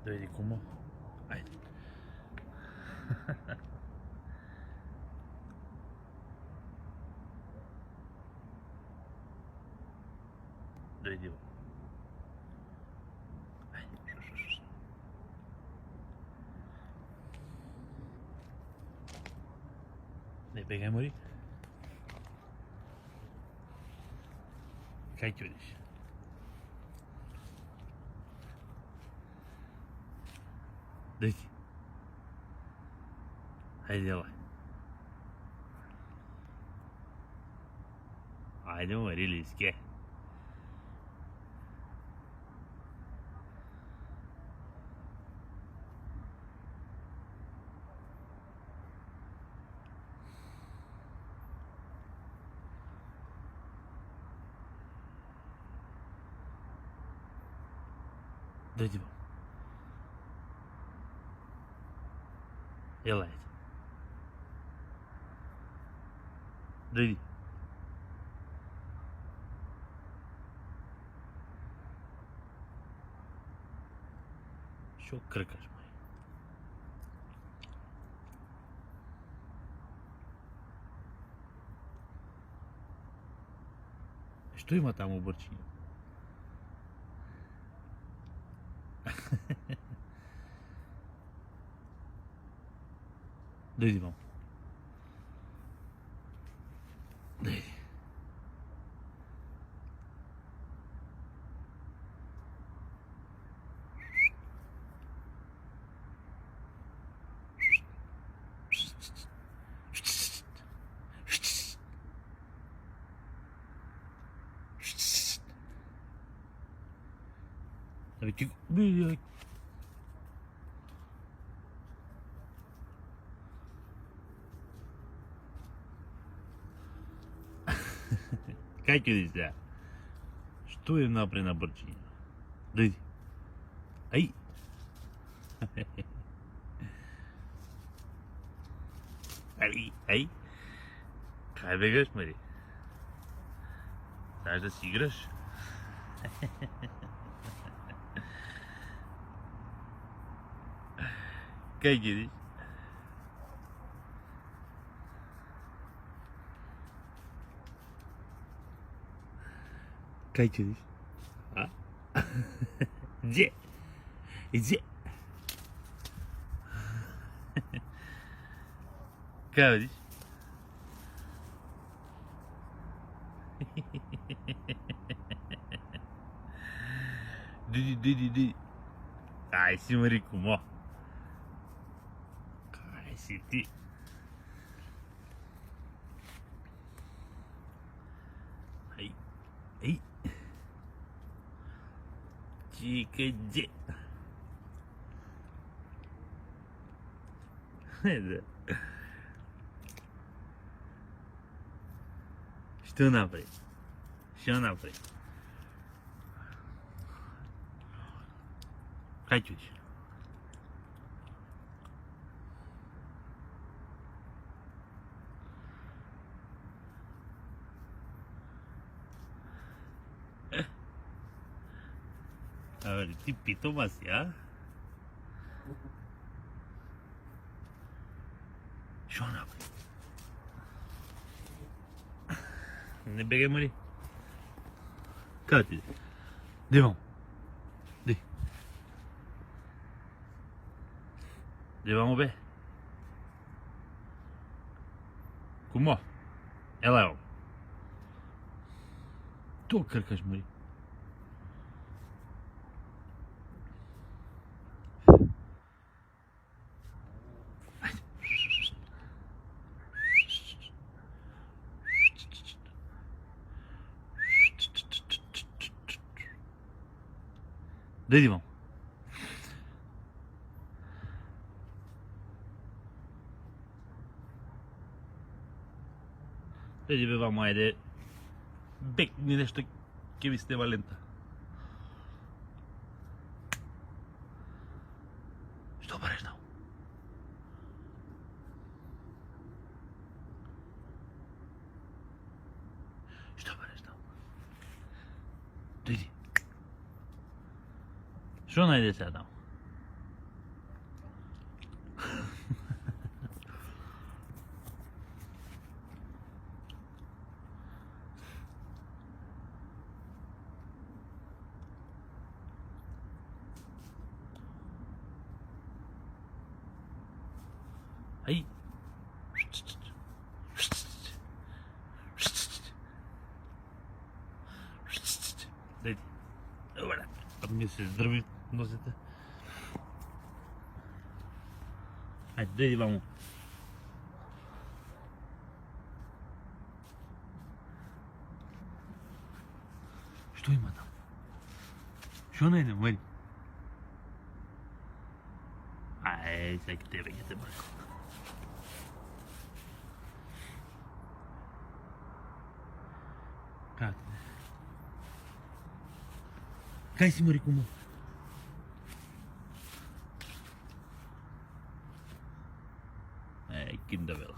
Dojdi kumo. Ajde. Dojdi ovo. Ajde. Ne begaj, mori. Kaj ti vidiš? Dojdi. Ajde, jelaj. Ajde, mori, liske. Dojdi vam. Jelaj. Dojdi. Що крикаш, май? Що има там у борчині? Dojdi vam. Dojdi. Abi çık. Как нельзя? Что им напрямую на борчине? Дойди. Ай. Ай. Kaj begaš, Mari? Znaš da si igraš? Kaj vidiš? Kaj vidiš? A? Gdje? Gdje? Kaj vidiš? Di. Kaj si, Mari, kumo? Kaj si ti? Ej. Čekaj, gdje? Što naprijed? Što naprijed? Kaj ćeš? A ver, ti pitoma si, a? Što naprijed? Ne begaj, Mari. Kaj ti? Gdje vam? Gdje? Gdje vam obe? Kumo? Jelaj vam. To krkaš, Mari. Dojdi vam. Dojdi be vamo, ajde. Bekni nešto ke vi ste Valenta. Što bareš tamo? Što bareš tamo? Dojdi. Što najde sad tamo? Aí. Дайте. Voilà. Мне все здоровье носит. Hadi dai, vamos. Что им там? Что на этом, Варь? Ай, так ты выйдет, Марко. Как? Кайси, Марикума. Ай, киндавел.